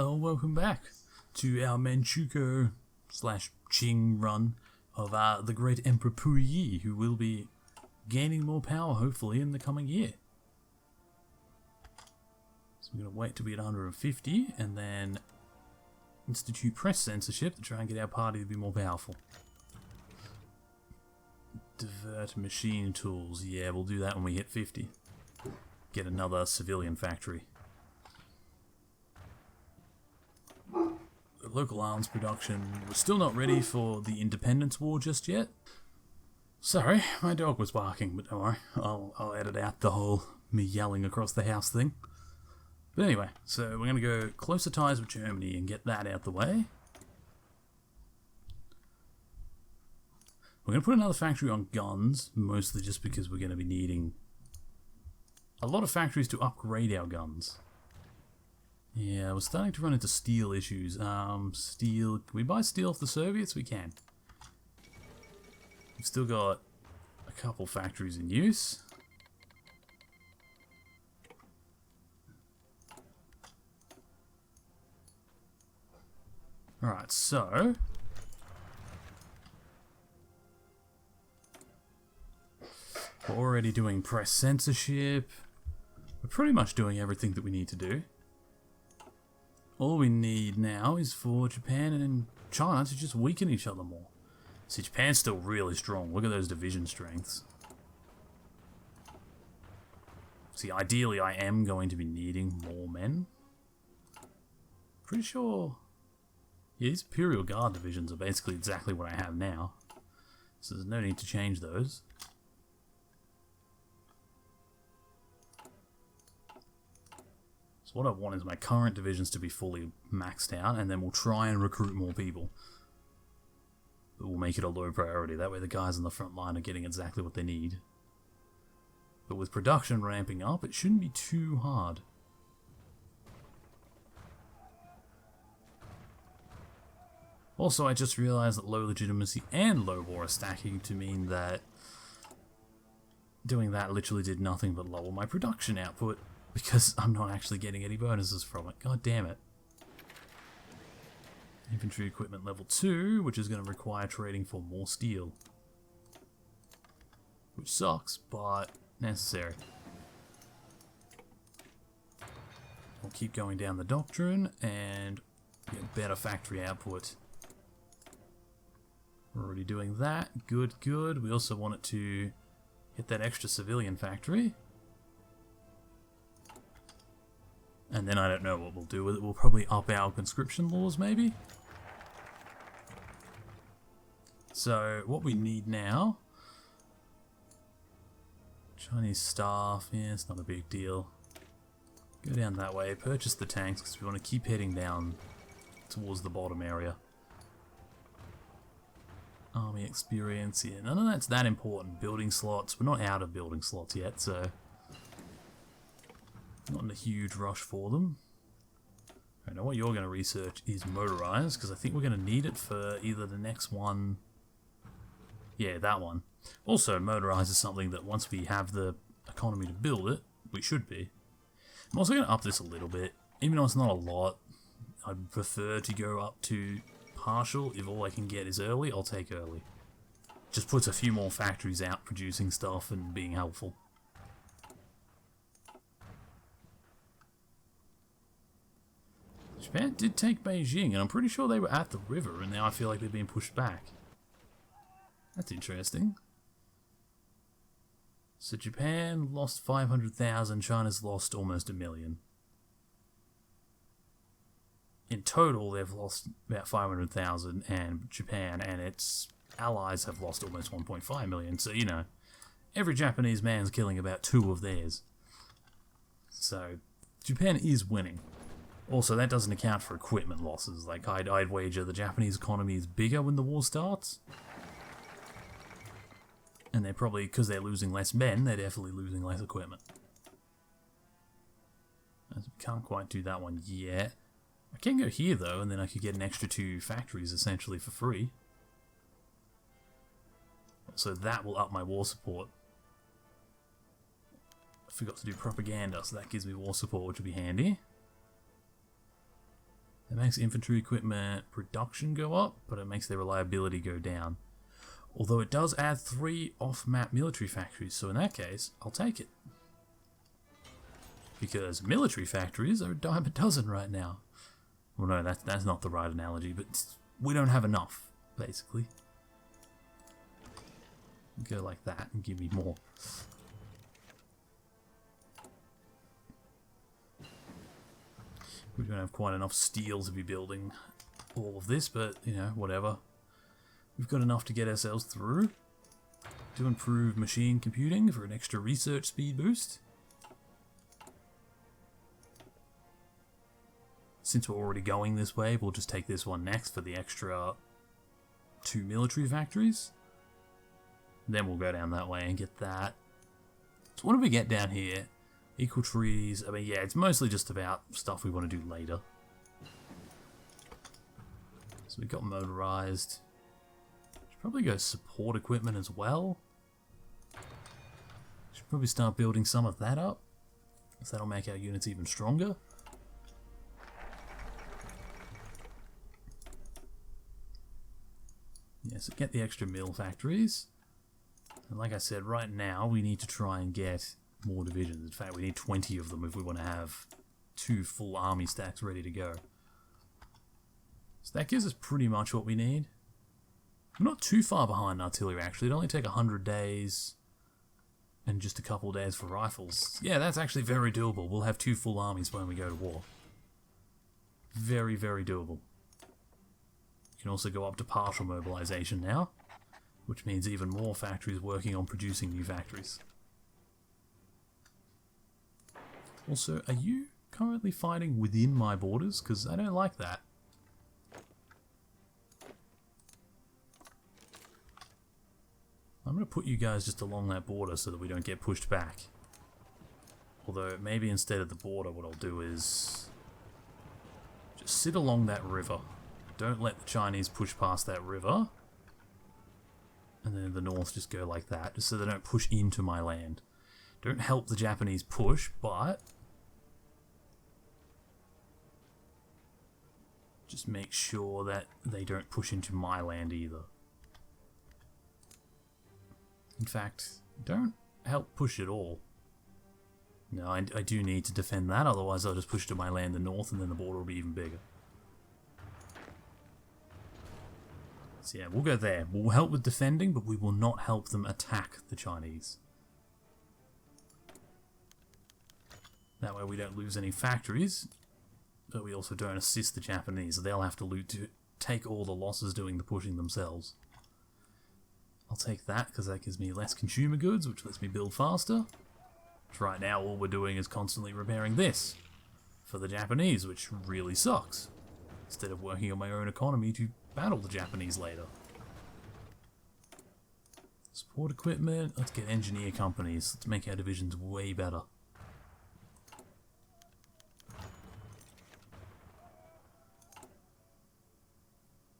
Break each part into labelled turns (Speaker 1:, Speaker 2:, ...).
Speaker 1: Well, welcome back to our Manchukuo slash Qing run of the great Emperor Puyi, who will be gaining more power hopefully in the coming year. So we're going to wait till we get 150 and then institute press censorship to try and get our party to be more powerful. Divert machine tools, yeah, we'll do that when we hit 50. Get another civilian factory. The local arms production was still not ready for the independence war just yet. Sorry, my dog was barking, but don't worry, I'll edit out the whole me yelling across the house thing. But anyway, so we're going to go closer ties with Germany and get that out the way. We're going to put another factory on guns, mostly just because we're going to be needing a lot of factories to upgrade our guns. Yeah, we're starting to run into steel issues. Steel, can we buy steel off the Soviets? We can. We've still got a couple factories in use. Alright, so we're already doing press censorship. We're pretty much doing everything that we need to do. All we need now is for Japan and China to just weaken each other more. See, Japan's still really strong. Look at those division strengths. See, ideally I am going to be needing more men. Pretty sure... yeah, these Imperial Guard divisions are basically exactly what I have now. So there's no need to change those. So what I want is my current divisions to be fully maxed out, and then we'll try and recruit more people. But we'll make it a low priority. That way the guys on the front line are getting exactly what they need. But with production ramping up, it shouldn't be too hard. Also, I just realized that low legitimacy and low war are stacking to mean that doing that literally did nothing but lower my production output. Because I'm not actually getting any bonuses from it. God damn it. Infantry equipment level 2, which is going to require trading for more steel. Which sucks, but necessary. We'll keep going down the doctrine and get better factory output. We're already doing that. Good, good. We also want it to hit that extra civilian factory. And then I don't know what we'll do with it. We'll probably up our conscription laws, maybe? So, what we need now... Chinese staff, yeah, it's not a big deal. Go down that way, purchase the tanks, because we want to keep heading down towards the bottom area. Army experience, yeah, none of that's that important. Building slots, we're not out of building slots yet, so... not in a huge rush for them. I know what you're going to research is motorized, because I think we're going to need it for either the next one... yeah, that one. Also, motorized is something that once we have the economy to build it, we should be. I'm also going to up this a little bit. Even though it's not a lot, I'd prefer to go up to partial. If all I can get is early, I'll take early. Just puts a few more factories out producing stuff and being helpful. Japan did take Beijing, and I'm pretty sure they were at the river, and now I feel like they're being pushed back. That's interesting. So Japan lost 500,000, China's lost almost 1 million. In total, they've lost about 500,000, and Japan and its allies have lost almost 1.5 million. So, you know, every Japanese man's killing about 2 of theirs. So, Japan is winning. Also, that doesn't account for equipment losses. Like, I'd wager the Japanese economy is bigger when the war starts. And they're probably, because they're losing less men, they're definitely losing less equipment. I can't quite do that one yet. I can go here, though, and then I could get an extra 2 factories, essentially, for free. So that will up my war support. I forgot to do propaganda, so that gives me war support, which will be handy. It makes infantry equipment production go up, but it makes their reliability go down. Although it does add 3 off-map military factories, so in that case, I'll take it. Because military factories are a dime a dozen right now. Well, no, that's not the right analogy, but we don't have enough, basically. Go like that and give me more. We don't have quite enough steel to be building all of this, but, you know, whatever. We've got enough to get ourselves through. To improve machine computing for an extra research speed boost. Since we're already going this way, we'll just take this one next for the extra 2 military factories. Then we'll go down that way and get that. So what do we get down here? Equal trees. I mean, yeah, it's mostly just about stuff we want to do later. So we got motorized. Should probably go support equipment as well. Should probably start building some of that up, because that'll make our units even stronger. Yeah, so get the extra mill factories. And like I said, right now we need to try and get more divisions. In fact, we need 20 of them if we want to have 2 full army stacks ready to go. So that gives us pretty much what we need. I'm not too far behind artillery, actually. It'll only take 100 days and just a couple days for rifles. Yeah, that's actually very doable. We'll have 2 full armies when we go to war. Very, very doable. You can also go up to partial mobilization now, which means even more factories working on producing new factories. Also, are you currently fighting within my borders? Because I don't like that. I'm going to put you guys just along that border so that we don't get pushed back. Although, maybe instead of the border, what I'll do is just sit along that river. Don't let the Chinese push past that river. And then in the north, just go like that, just so they don't push into my land. Don't help the Japanese push, but just make sure that they don't push into my land either. In fact, don't help push at all. No, I do need to defend that, otherwise I'll just push to my land in the north and then the border will be even bigger. So yeah, we'll go there. We'll help with defending, but we will not help them attack the Chinese. That way we don't lose any factories, but we also don't assist the Japanese. They'll have to loot to take all the losses doing the pushing themselves. I'll take that because that gives me less consumer goods, which lets me build faster. But right now all we're doing is constantly repairing this for the Japanese, which really sucks. Instead of working on my own economy to battle the Japanese later. Support equipment. Let's get engineer companies. Let's make our divisions way better.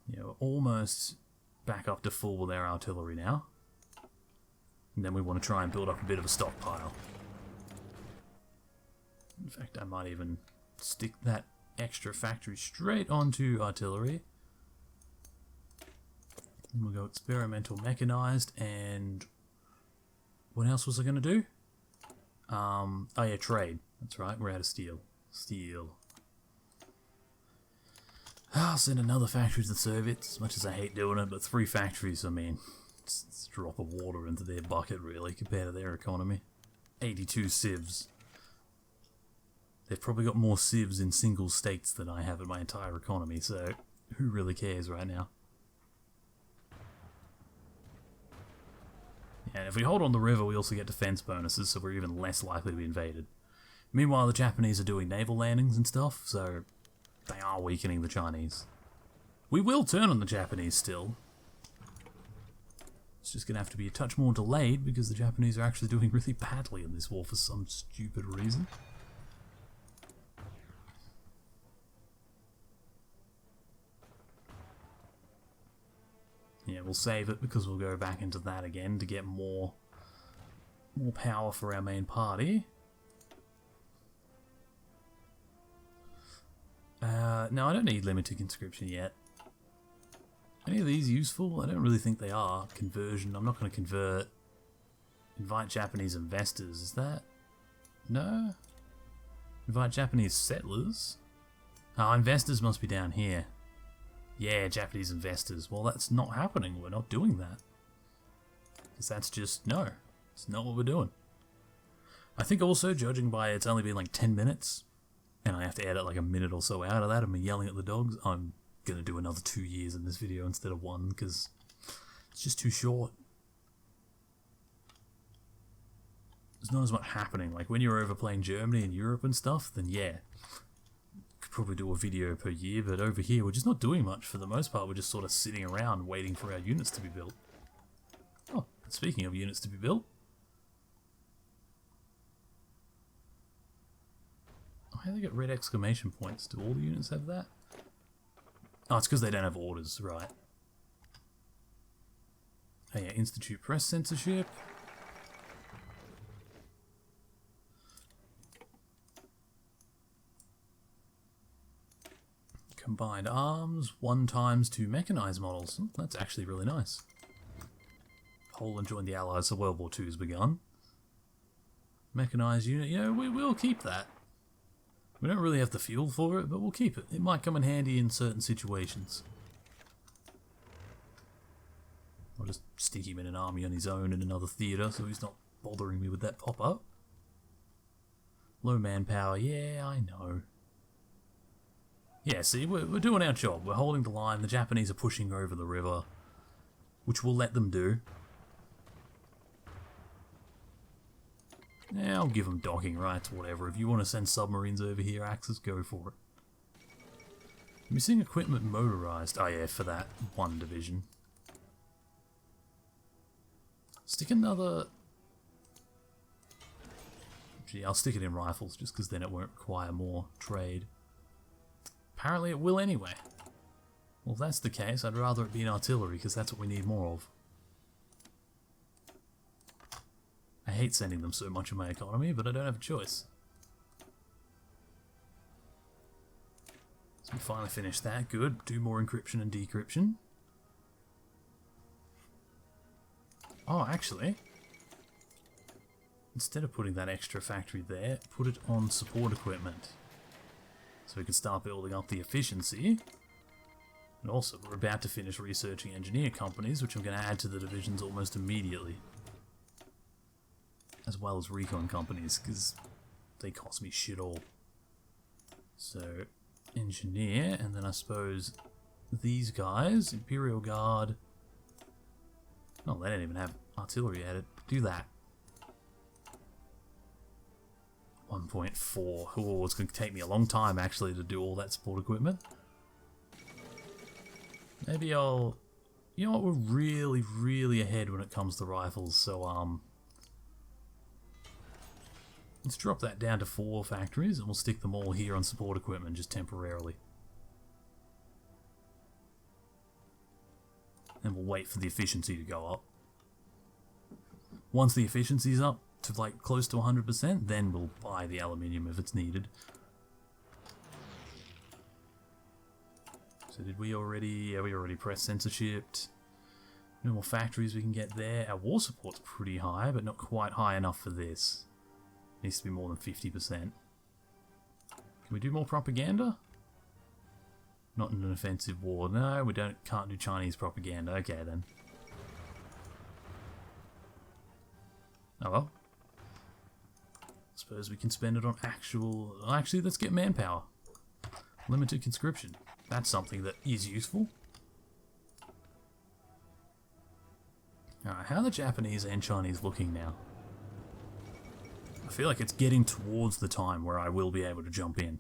Speaker 1: Yeah, we're almost back up to full with our artillery now. And then we want to try and build up a bit of a stockpile. In fact, I might even stick that extra factory straight onto artillery. And we'll go experimental mechanized, and what else was I going to do? Oh yeah, trade. That's right, we're out of steel. Steel. I'll send another factory to the Soviets, as much as I hate doing it, but 3 factories, I mean, it's a drop of water into their bucket, really, compared to their economy. 82 civs. They've probably got more civs in single states than I have in my entire economy, so who really cares right now? And if we hold on the river, we also get defense bonuses, so we're even less likely to be invaded. Meanwhile, the Japanese are doing naval landings and stuff, so they are weakening the Chinese. We will turn on the Japanese still. It's just going to have to be a touch more delayed, because the Japanese are actually doing really badly in this war for some stupid reason. Yeah, we'll save it because we'll go back into that again to get more power for our main party. No, I don't need limited conscription yet. Any of these useful? I don't really think they are. Conversion, I'm not going to convert. Invite Japanese investors, is that? No? Invite Japanese settlers? Oh, investors must be down here. Yeah, Japanese investors. Well, that's not happening. We're not doing that. Because that's just, no. It's not what we're doing. I think also, judging by it's only been like 10 minutes, and I have to edit like a minute or so out of that of me yelling at the dogs, I'm going to do another 2 years in this video instead of 1, because it's just too short. There's not as much happening. Like when you're over playing Germany and Europe and stuff, then yeah, could probably do a video per year, but over here we're just not doing much for the most part. We're just sort of sitting around waiting for our units to be built. Oh, speaking of units to be built, oh, how do they get red exclamation points? Do all the units have that? Oh, it's because they don't have orders, right? Oh yeah, institute press censorship. Combined arms, 1 times 2 mechanized models. That's actually really nice. Poland joined the Allies, so World War II has begun. Mechanized unit, you know, we will keep that. We don't really have the fuel for it, but we'll keep it. It might come in handy in certain situations. I'll just stick him in an army on his own in another theatre, so he's not bothering me with that pop-up. Low manpower, yeah, I know. Yeah, see, we're doing our job. We're holding the line. The Japanese are pushing over the river, which we'll let them do. Yeah, I'll give them docking rights, whatever. If you want to send submarines over here, Axis, go for it. Missing equipment motorized. Oh yeah, for that 1 division. Stick another... Gee, I'll stick it in rifles, just because then it won't require more trade. Apparently it will anyway. Well, if that's the case, I'd rather it be in artillery, because that's what we need more of. I hate sending them so much in my economy, but I don't have a choice. So we finally finished that. Good. Do more encryption and decryption. Oh, actually, instead of putting that extra factory there, put it on support equipment. So we can start building up the efficiency. And also, we're about to finish researching engineer companies, which I'm going to add to the divisions almost immediately. As well as recon companies, because they cost me shit all. So, engineer, and then I suppose these guys, Imperial Guard. Oh, they don't even have artillery added. Do that. 1.4. Oh, it's going to take me a long time actually to do all that support equipment. Maybe I'll... You know what, we're really, really ahead when it comes to rifles, so let's drop that down to 4 factories and we'll stick them all here on support equipment just temporarily. And we'll wait for the efficiency to go up. Once the efficiency's up to like close to 100%, then we'll buy the aluminium if it's needed. So did we already... Yeah, we already press censorship. No more factories we can get there. Our war support's pretty high, but not quite high enough for this. Needs to be more than 50%. Can we do more propaganda? Not in an offensive war. No, we can't do Chinese propaganda. Okay then. Oh well. Suppose we can spend it on actual... Actually, let's get manpower. Limited conscription. That's something that is useful. Alright, how are the Japanese and Chinese looking now? I feel like it's getting towards the time where I will be able to jump in.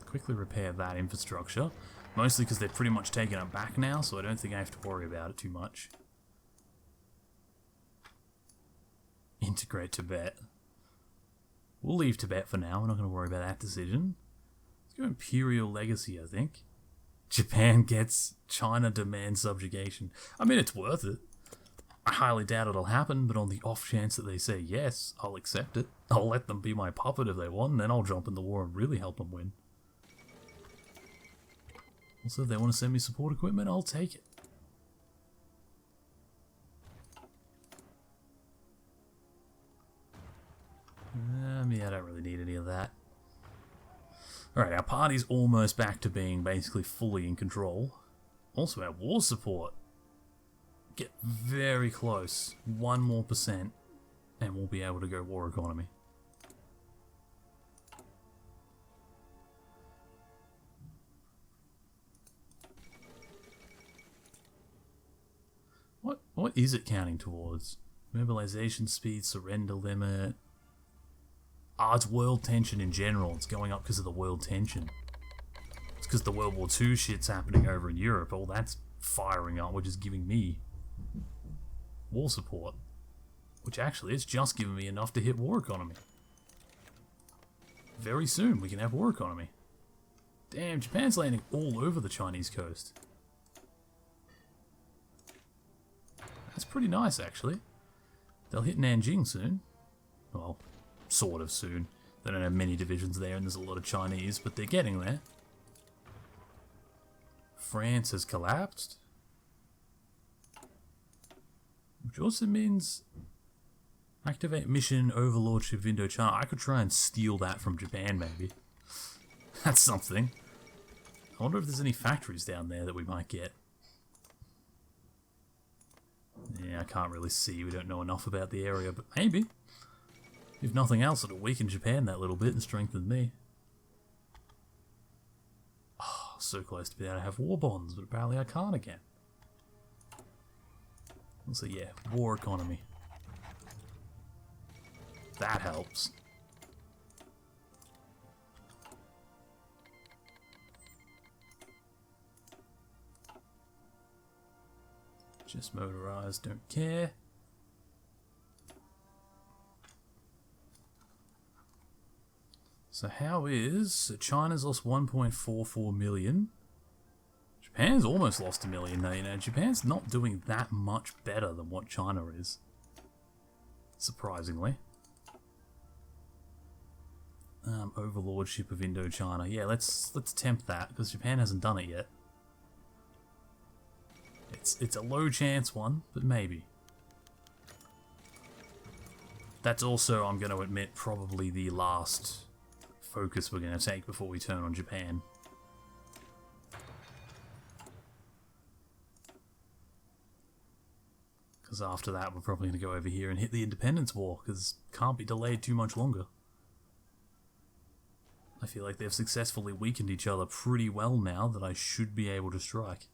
Speaker 1: Quickly repair that infrastructure. Mostly because they've pretty much taken it back now, so I don't think I have to worry about it too much. Integrate Tibet. We'll leave Tibet for now, we're not going to worry about that decision. Let's go Imperial Legacy, I think. Japan gets... China demands subjugation. I mean, it's worth it. I highly doubt it'll happen, but on the off chance that they say yes, I'll accept it. I'll let them be my puppet if they want, and then I'll jump in the war and really help them win. Also, if they want to send me support equipment, I'll take it. Yeah, I don't really need any of that. Alright, our party's almost back to being basically fully in control. Also, our war support. Get very close. 1 more %, and we'll be able to go war economy. What is it counting towards? Mobilization speed, surrender limit. Ah, it's world tension in general. It's going up because of the world tension. It's because the World War II shit's happening over in Europe. All that's firing up, which is giving me war support. Which actually, it's just giving me enough to hit war economy. Very soon, we can have war economy. Damn, Japan's landing all over the Chinese coast. That's pretty nice, actually. They'll hit Nanjing soon. Well, sort of soon. They don't have many divisions there, and there's a lot of Chinese, but they're getting there. France has collapsed. Which also means activate mission overlordship of Indochina. I could try and steal that from Japan, maybe. That's something. I wonder if there's any factories down there that we might get. Yeah, I can't really see. We don't know enough about the area, but maybe. If nothing else, it'll weaken Japan that little bit and strengthen me. Oh, so close to being able to have war bonds, but apparently I can't again. So yeah, war economy. That helps. Just motorized, don't care. So how is... So China's lost 1.44 million. Japan's almost lost 1 million now, you know. Japan's not doing that much better than what China is. Surprisingly. Overlordship of Indochina. Yeah, let's tempt that, because Japan hasn't done it yet. It's a low chance one, but maybe. That's also, I'm going to admit, probably the last focus we're going to take before we turn on Japan. Because after that, we're probably going to go over here and hit the Independence War, because it can't be delayed too much longer. I feel like they've successfully weakened each other pretty well now that I should be able to strike.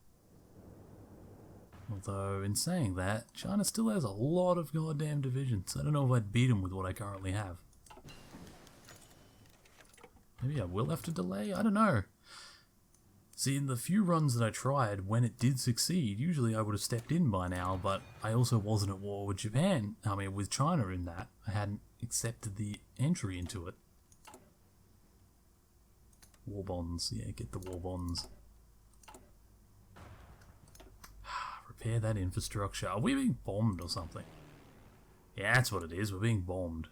Speaker 1: Although, in saying that, China still has a lot of goddamn divisions. I don't know if I'd beat them with what I currently have. Maybe I will have to delay? I don't know. See, in the few runs that I tried, when it did succeed, usually I would have stepped in by now, but I also wasn't at war with Japan. I mean, with China in that. I hadn't accepted the entry into it. War bonds. Yeah, get the war bonds. Repair that infrastructure. Are we being bombed or something? Yeah, that's what it is. We're being bombed.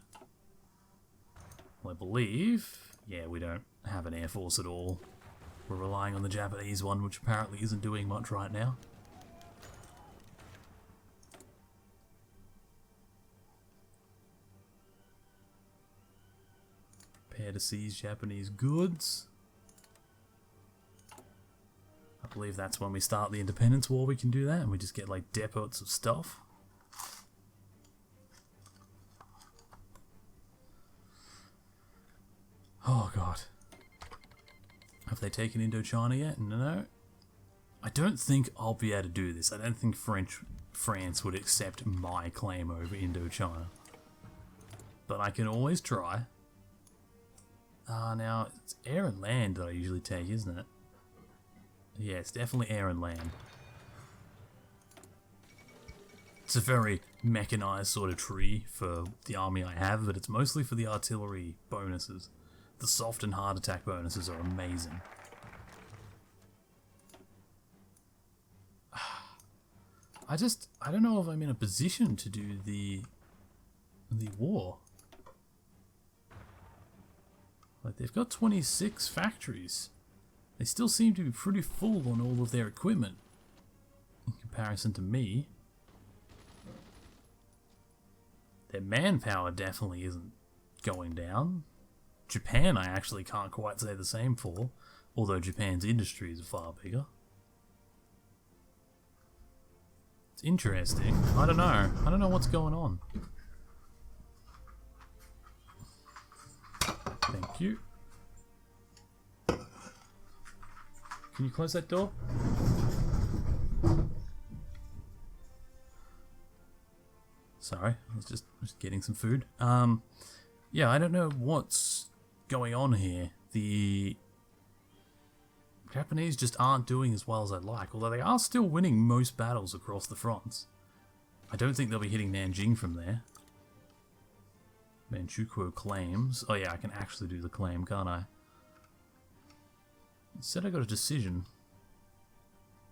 Speaker 1: Well, I believe... Yeah, we don't have an air force at all. We're relying on the Japanese one, which apparently isn't doing much right now. Prepare to seize Japanese goods. I believe that's when we start the Independence War, we can do that, and we just get like depots of stuff. Oh god. Have they taken Indochina yet? No. I don't think I'll be able to do this. I don't think France would accept my claim over Indochina. But I can always try. Now, it's air and land that I usually take, isn't it? Yeah, it's definitely air and land. It's a very mechanized sort of tree for the army I have, but it's mostly for the artillery bonuses. The soft and hard attack bonuses are amazing. I don't know if I'm in a position to do the war. Like, they've got 26 factories. They still seem to be pretty full on all of their equipment in comparison to me. Their manpower definitely isn't going down. Japan I actually can't quite say the same for, although Japan's industry is far bigger. It's interesting. I don't know. I don't know what's going on. Thank you. Can you close that door? Sorry, I was just getting some food. Yeah, I don't know what's going on here. The Japanese just aren't doing as well as I'd like, although they are still winning most battles across the fronts. I don't think they'll be hitting Nanjing from there. Manchukuo claims. Oh yeah, I can actually do the claim, can't I? It said I got a decision,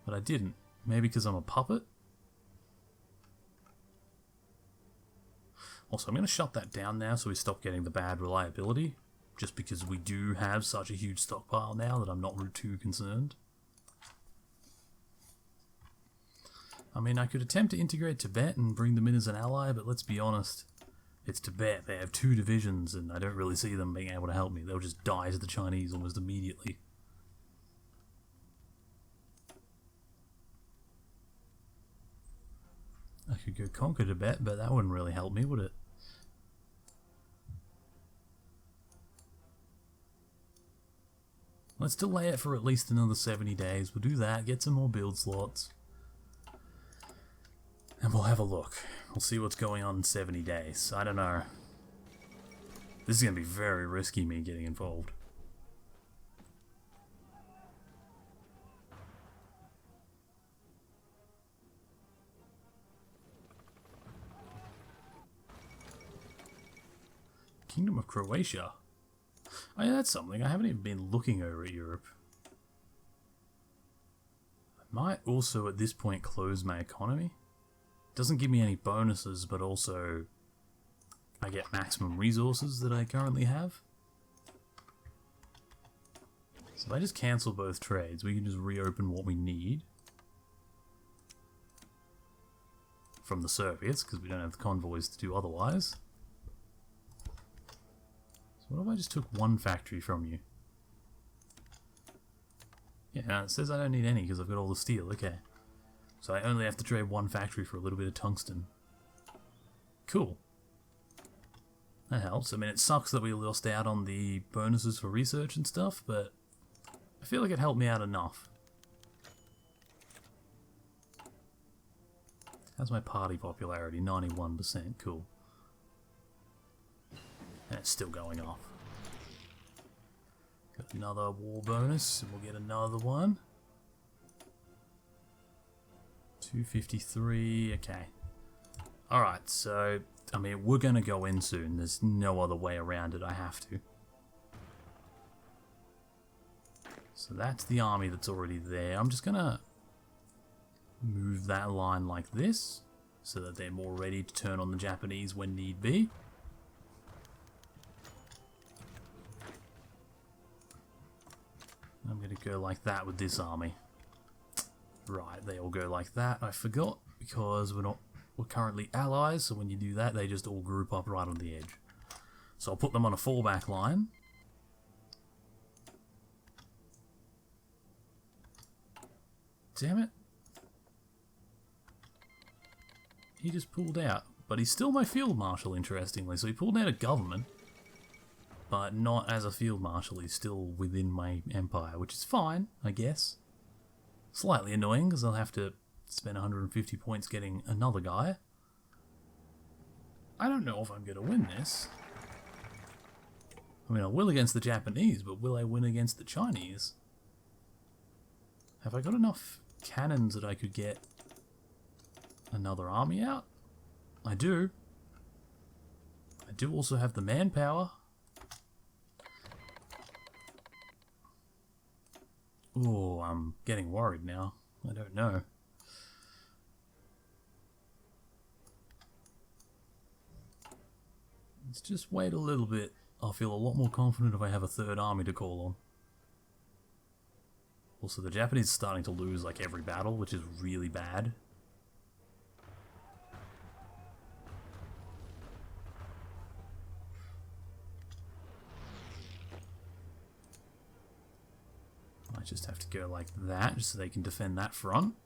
Speaker 1: but I didn't. Maybe because I'm a puppet? Also, I'm going to shut that down now so we stop getting the bad reliability, just because we do have such a huge stockpile now that I'm not too concerned. I mean, I could attempt to integrate Tibet and bring them in as an ally, but let's be honest, it's Tibet. They have 2 divisions and I don't really see them being able to help me. They'll just die to the Chinese almost immediately. I could go conquer Tibet, but that wouldn't really help me, would it? Let's delay it for at least another 70 days. We'll do that, get some more build slots. And we'll have a look. We'll see what's going on in 70 days. I don't know. This is going to be very risky, me getting involved. Kingdom of Croatia. Oh yeah, that's something. I haven't even been looking over at Europe. I might also at this point close my economy. It doesn't give me any bonuses, but also I get maximum resources that I currently have. So if I just cancel both trades, we can just reopen what we need from the Soviets, because we don't have the convoys to do otherwise. So what if I just took 1 factory from you? Yeah, no, it says I don't need any because I've got all the steel. Okay. So I only have to trade 1 factory for a little bit of tungsten. Cool. That helps. I mean, it sucks that we lost out on the bonuses for research and stuff, but I feel like it helped me out enough. How's my party popularity? 91%. Cool. And it's still going off. Got another war bonus, and we'll get another one. 253, okay. Alright, so, I mean, we're going to go in soon. There's no other way around it, I have to. So that's the army that's already there. I'm just going to move that line like this, so that they're more ready to turn on the Japanese when need be. I'm going to go like that with this army. Right, they all go like that. I forgot because we're currently allies, so when you do that, they just all group up right on the edge. So I'll put them on a fallback line. Damn it. He just pulled out, but he's still my field marshal, interestingly. So he pulled out of government, but not as a field marshal. He's still within my empire, which is fine, I guess. Slightly annoying, because I'll have to spend 150 points getting another guy. I don't know if I'm going to win this. I mean, I will against the Japanese, but will I win against the Chinese? Have I got enough cannons that I could get another army out? I do. I do also have the manpower. Oh, I'm getting worried now. I don't know. Let's just wait a little bit. I'll feel a lot more confident if I have a third army to call on. Also, the Japanese are starting to lose like every battle, which is really bad. I just have to go like that, just so they can defend that front.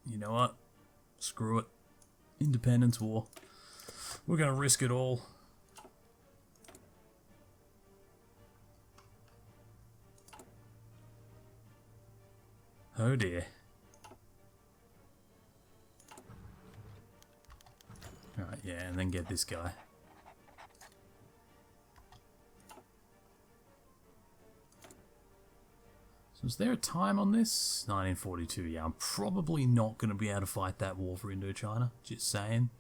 Speaker 1: You know what? Screw it. Independence War. We're going to risk it all. Oh dear. Alright, yeah, and then get this guy. So is there a time on this? 1942, yeah, I'm probably not going to be able to fight that war for Indochina, just saying.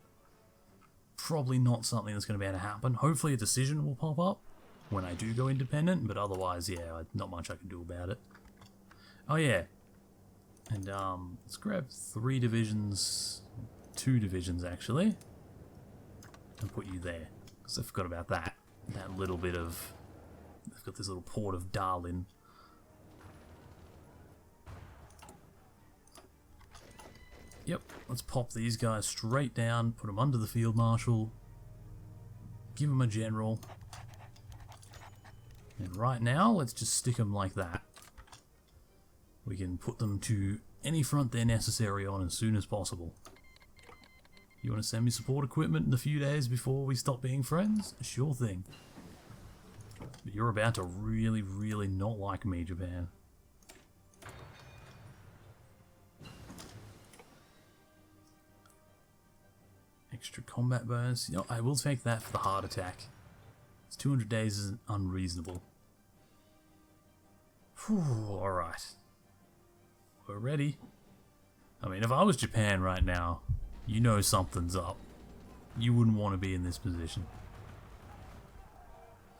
Speaker 1: Probably not something that's going to be able to happen. Hopefully a decision will pop up when I do go independent, but otherwise, yeah, not much I can do about it. Oh yeah, and let's grab 3 divisions, 2 divisions actually, and put you there, because I forgot about that. That little bit of, they've got this little port of Darlin. Yep, let's pop these guys straight down, put them under the field marshal, give them a general, and right now let's just stick them like that. We can put them to any front they're necessary on as soon as possible. You want to send me support equipment in a few days before we stop being friends? Sure thing. But you're about to really, really not like me, Japan. Extra combat bonus. You know, I will take that for the heart attack. It's 200 days isn't unreasonable. Alright. We're ready. I mean, if I was Japan right now, you know something's up. You wouldn't want to be in this position.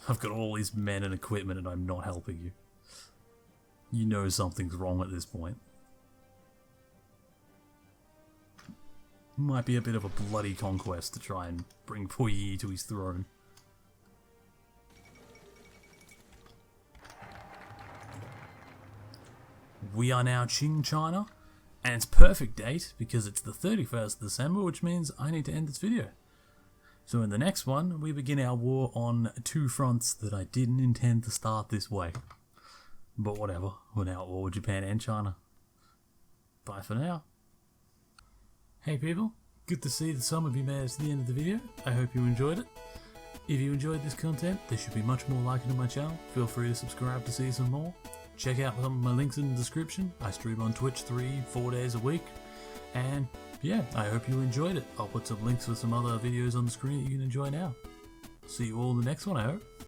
Speaker 1: I've got all these men and equipment and I'm not helping you. You know something's wrong at this point. Might be a bit of a bloody conquest to try and bring Puyi to his throne. We are now Qing China, and it's perfect date because it's the 31st of December, which means I need to end this video. So in the next one, we begin our war on 2 fronts that I didn't intend to start this way. But whatever, we're now at war with Japan and China. Bye for now. Hey people, good to see that some of you made it to the end of the video. I hope you enjoyed it. If you enjoyed this content, there should be much more like it on my channel. Feel free to subscribe to see some more. Check out some of my links in the description. I stream on Twitch 3-4 days a week. And yeah, I hope you enjoyed it. I'll put some links for some other videos on the screen that you can enjoy now. See you all in the next one, I hope.